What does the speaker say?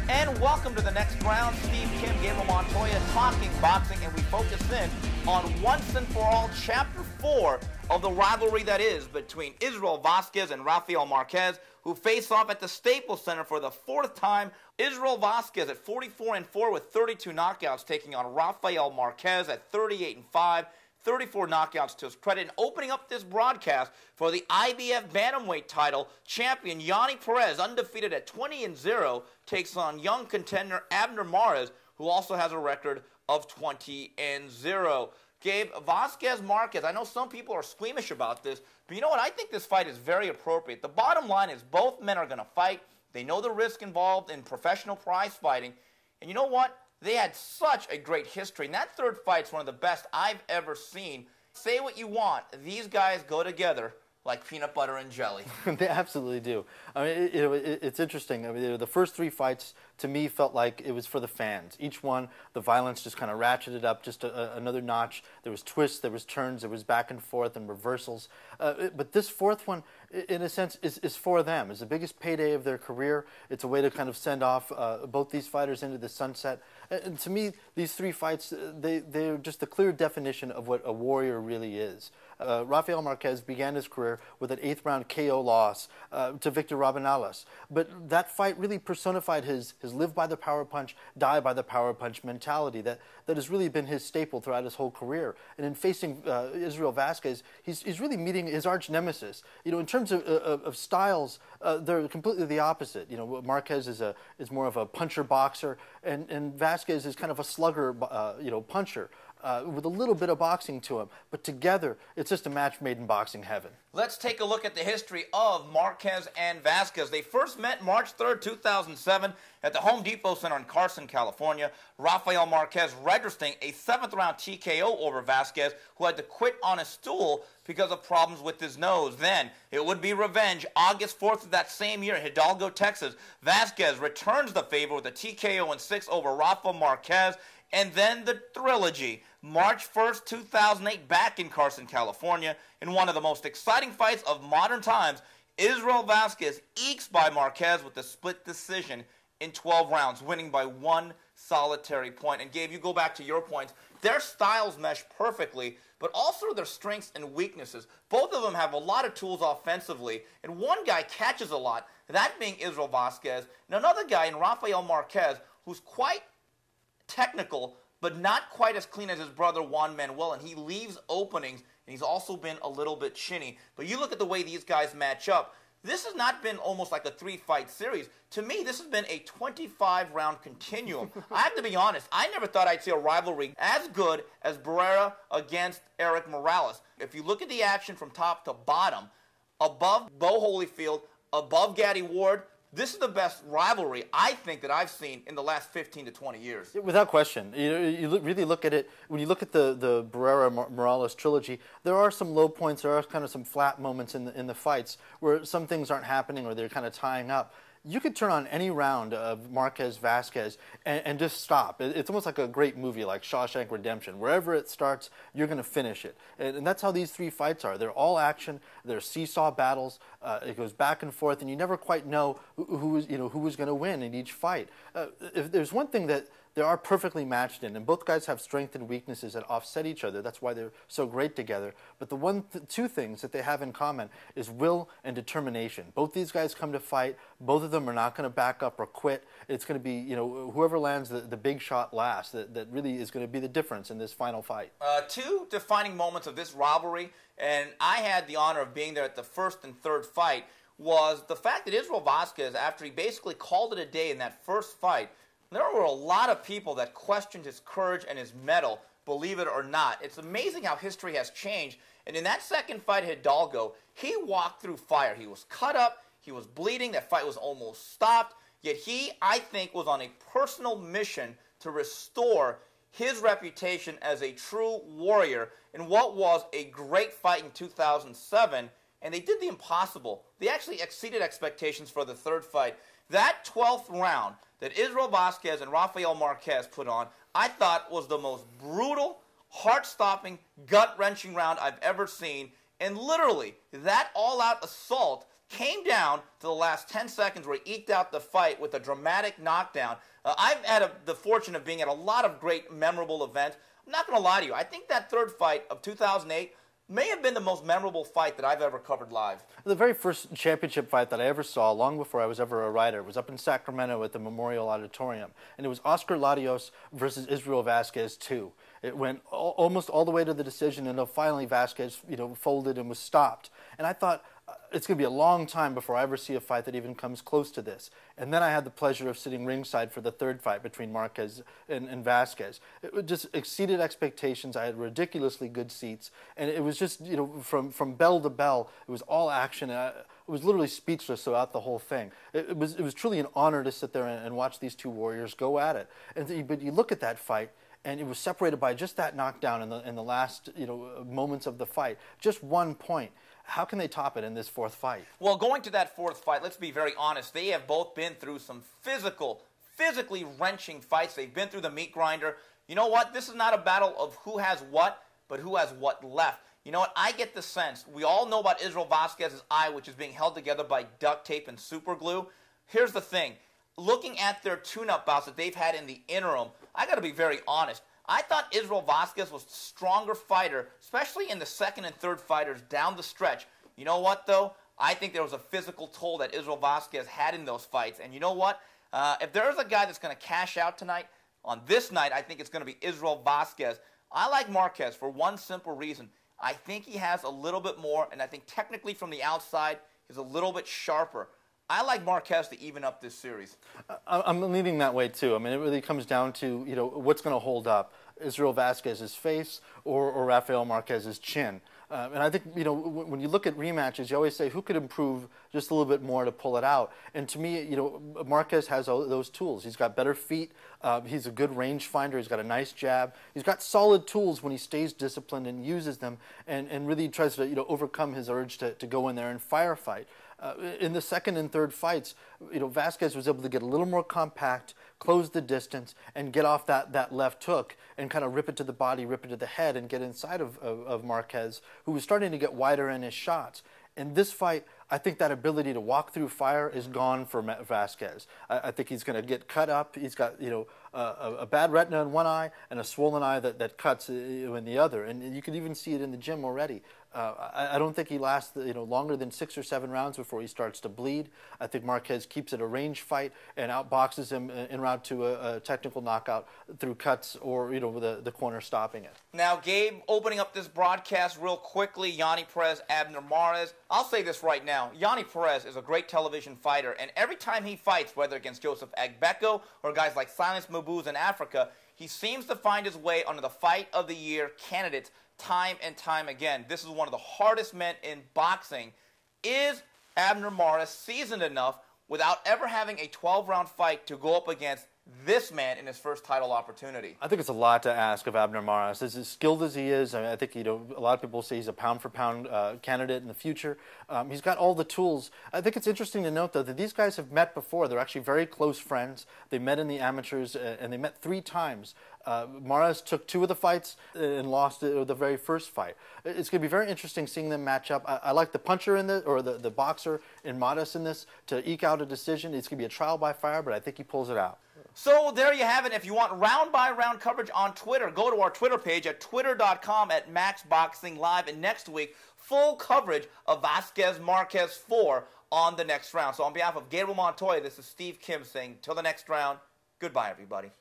And welcome to the next round. Steve, Kim, Gabriel Montoya talking boxing, and we focus in on Once and For All, Chapter 4 of the rivalry that is between Israel Vazquez and Rafael Marquez, who face off at the Staples Center for the fourth time. Israel Vazquez at 44-4 with 32 knockouts, taking on Rafael Marquez at 38-5. 34 knockouts to his credit, and opening up this broadcast for the IBF Bantamweight title, champion Yanni Perez, undefeated at 20-0, takes on young contender Abner Mares, who also has a record of 20-0. Gabe, Vazquez Marquez, I know some people are squeamish about this, but you know what? I think this fight is very appropriate. The bottom line is both men are going to fight. They know the risk involved in professional prize fighting, and you know what? They had such a great history, and that third fight's one of the best I've ever seen. Say what you want, these guys go together like peanut butter and jelly. They absolutely do. I mean, it's interesting. I mean, the first three fights, to me, felt like it was for the fans. Each one, the violence just kind of ratcheted up just another notch. There was twists, there was turns, there was back and forth and reversals. But this fourth one, in a sense, is for them. It's the biggest payday of their career. It's a way to kind of send off both these fighters into the sunset. And to me, these three fights, they're just the clear definition of what a warrior really is. Rafael Marquez began his career with an 8th-round KO loss to Victor Robinales. But that fight really personified his live by the power punch, die by the power punch mentality that has really been his staple throughout his whole career. And in facing Israel Vazquez, he's really meeting his arch nemesis. You know, in terms of styles, they're completely the opposite. You know, Marquez is more of a puncher boxer, and Vazquez is kind of a slugger, puncher. With a little bit of boxing to him. But together, it's just a match made in boxing heaven. Let's take a look at the history of Marquez and Vazquez. They first met March 3rd, 2007 at the Home Depot Center in Carson, California. Rafael Marquez registering a 7th-round TKO over Vazquez, who had to quit on a stool because of problems with his nose. Then, it would be revenge. August 4th of that same year in Hidalgo, Texas, Vazquez returns the favor with a TKO in 6 over Rafa Marquez. And then the trilogy, March 1st, 2008, back in Carson, California, in one of the most exciting fights of modern times, Israel Vazquez ekes by Marquez with a split decision in 12 rounds, winning by 1 solitary point. And Gabe, you go back to your points. Their styles mesh perfectly, but also their strengths and weaknesses. Both of them have a lot of tools offensively, and one guy catches a lot, that being Israel Vazquez, and another guy in Rafael Marquez, who's quite technical, but not quite as clean as his brother Juan Manuel, and he leaves openings, and he's also been a little bit chinny. But you look at the way these guys match up, this has not been almost like a 3-fight series. To me, this has been a 25-round continuum. I have to be honest, I never thought I'd see a rivalry as good as Barrera against Eric Morales. If you look at the action from top to bottom, above Bo Holyfield, above Gaddy Ward, this is the best rivalry, I think, that I've seen in the last 15 to 20 years. Without question. You really look at it, when you look at the Barrera-Morales trilogy, there are some low points, there are kind of some flat moments in the fights where some things aren't happening or they're kind of tying up. You could turn on any round of Marquez-Vazquez and just stop. It's almost like a great movie like Shawshank Redemption. Wherever it starts, you're going to finish it. And that's how these three fights are. They're all action. They're seesaw battles. It goes back and forth, and you never quite know who was going to win in each fight. If there's one thing that they are perfectly matched in, and both guys have strengths and weaknesses that offset each other. That's why they're so great together. But the two things that they have in common is will and determination. Both these guys come to fight. Both of them are not going to back up or quit. It's going to be, whoever lands the big shot last that really is going to be the difference in this final fight. Two defining moments of this rivalry, and I had the honor of being there at the first and third fight, was the fact that Israel Vazquez, after he basically called it a day in that first fight, there were a lot of people that questioned his courage and his mettle, believe it or not. It's amazing how history has changed. And in that second fight at Hidalgo, he walked through fire. He was cut up. He was bleeding. That fight was almost stopped. Yet he, I think, was on a personal mission to restore his reputation as a true warrior in what was a great fight in 2007. And they did the impossible. They actually exceeded expectations for the third fight. That 12th round that Israel Vazquez and Rafael Marquez put on, I thought was the most brutal, heart-stopping, gut-wrenching round I've ever seen. And literally, that all-out assault came down to the last 10 seconds where he eked out the fight with a dramatic knockdown. I've had the fortune of being at a lot of great memorable events. I'm not going to lie to you. I think that third fight of 2008 may have been the most memorable fight that I've ever covered live. The very first championship fight that I ever saw, long before I was ever a writer, was up in Sacramento at the Memorial Auditorium. And it was Oscar Larios versus Israel Vazquez 2. It went almost all the way to the decision until finally Vazquez, folded and was stopped. And I thought, it's going to be a long time before I ever see a fight that even comes close to this. And then I had the pleasure of sitting ringside for the third fight between Marquez and Vazquez. It just exceeded expectations. I had ridiculously good seats. And it was just, from bell to bell, it was all action. I was literally speechless throughout the whole thing. It was truly an honor to sit there and watch these two warriors go at it. But you look at that fight, and it was separated by just that knockdown in the last moments of the fight. Just 1 point. How can they top it in this fourth fight? Well, going to that fourth fight, let's be very honest. They have both been through some physically wrenching fights. They've been through the meat grinder. You know what? This is not a battle of who has what, but who has what left. You know what? I get the sense. We all know about Israel Vazquez's eye, which is being held together by duct tape and super glue. Here's the thing. Looking at their tune-up bouts that they've had in the interim, I got to be very honest. I thought Israel Vazquez was a stronger fighter, especially in the second and third fighters down the stretch. You know what, though? I think there was a physical toll that Israel Vazquez had in those fights. And you know what? If there is a guy that's going to cash out tonight, on this night, I think it's going to be Israel Vazquez. I like Marquez for one simple reason. I think he has a little bit more, and I think technically from the outside, he's a little bit sharper. I like Marquez to even up this series. I'm leaning that way, too. I mean, it really comes down to, what's going to hold up, Israel Vazquez's face or Rafael Marquez's chin. And I think, when you look at rematches, you always say, who could improve just a little bit more to pull it out? And to me, Marquez has those tools. He's got better feet. He's a good range finder. He's got a nice jab. He's got solid tools when he stays disciplined and uses them and really tries to, overcome his urge to go in there and firefight. In the second and third fights, Vazquez was able to get a little more compact, close the distance, and get off that left hook and kind of rip it to the body, rip it to the head, and get inside of Marquez, who was starting to get wider in his shots. In this fight, I think that ability to walk through fire is gone for Vazquez. I think he's going to get cut up. He's got a bad retina in one eye and a swollen eye that cuts in the other, and you can even see it in the gym already. I don't think he lasts longer than 6 or 7 rounds before he starts to bleed. I think Marquez keeps it a range fight and outboxes him en route to a technical knockout through cuts or the corner stopping it. Now, Gabe, opening up this broadcast real quickly, Yanni Perez, Abner Mares. I'll say this right now. Yanni Perez is a great television fighter, and every time he fights, whether against Joseph Agbeko or guys like Silence Mabuz in Africa, he seems to find his way under the Fight of the Year candidates time and time again. This is one of the hardest men in boxing. Is Abner Mares seasoned enough without ever having a 12-round fight to go up against this man in his first title opportunity? I think it's a lot to ask of Abner Mares. As skilled as he is, I think a lot of people say he's a pound-for-pound candidate in the future. He's got all the tools. I think it's interesting to note, though, that these guys have met before. They're actually very close friends. They met in the amateurs, and they met 3 times. Mares took 2 of the fights and lost the very first fight. It's going to be very interesting seeing them match up. I like the puncher in this, or the boxer in Mares in this, to eke out a decision. It's going to be a trial by fire, but I think he pulls it out. So there you have it. If you want round-by-round coverage on Twitter, go to our Twitter page at twitter.com/MaxBoxingLive. And next week, full coverage of Vazquez Marquez 4 on the next round. So on behalf of Gabriel Montoya, this is Steve Kim saying, till the next round, goodbye, everybody.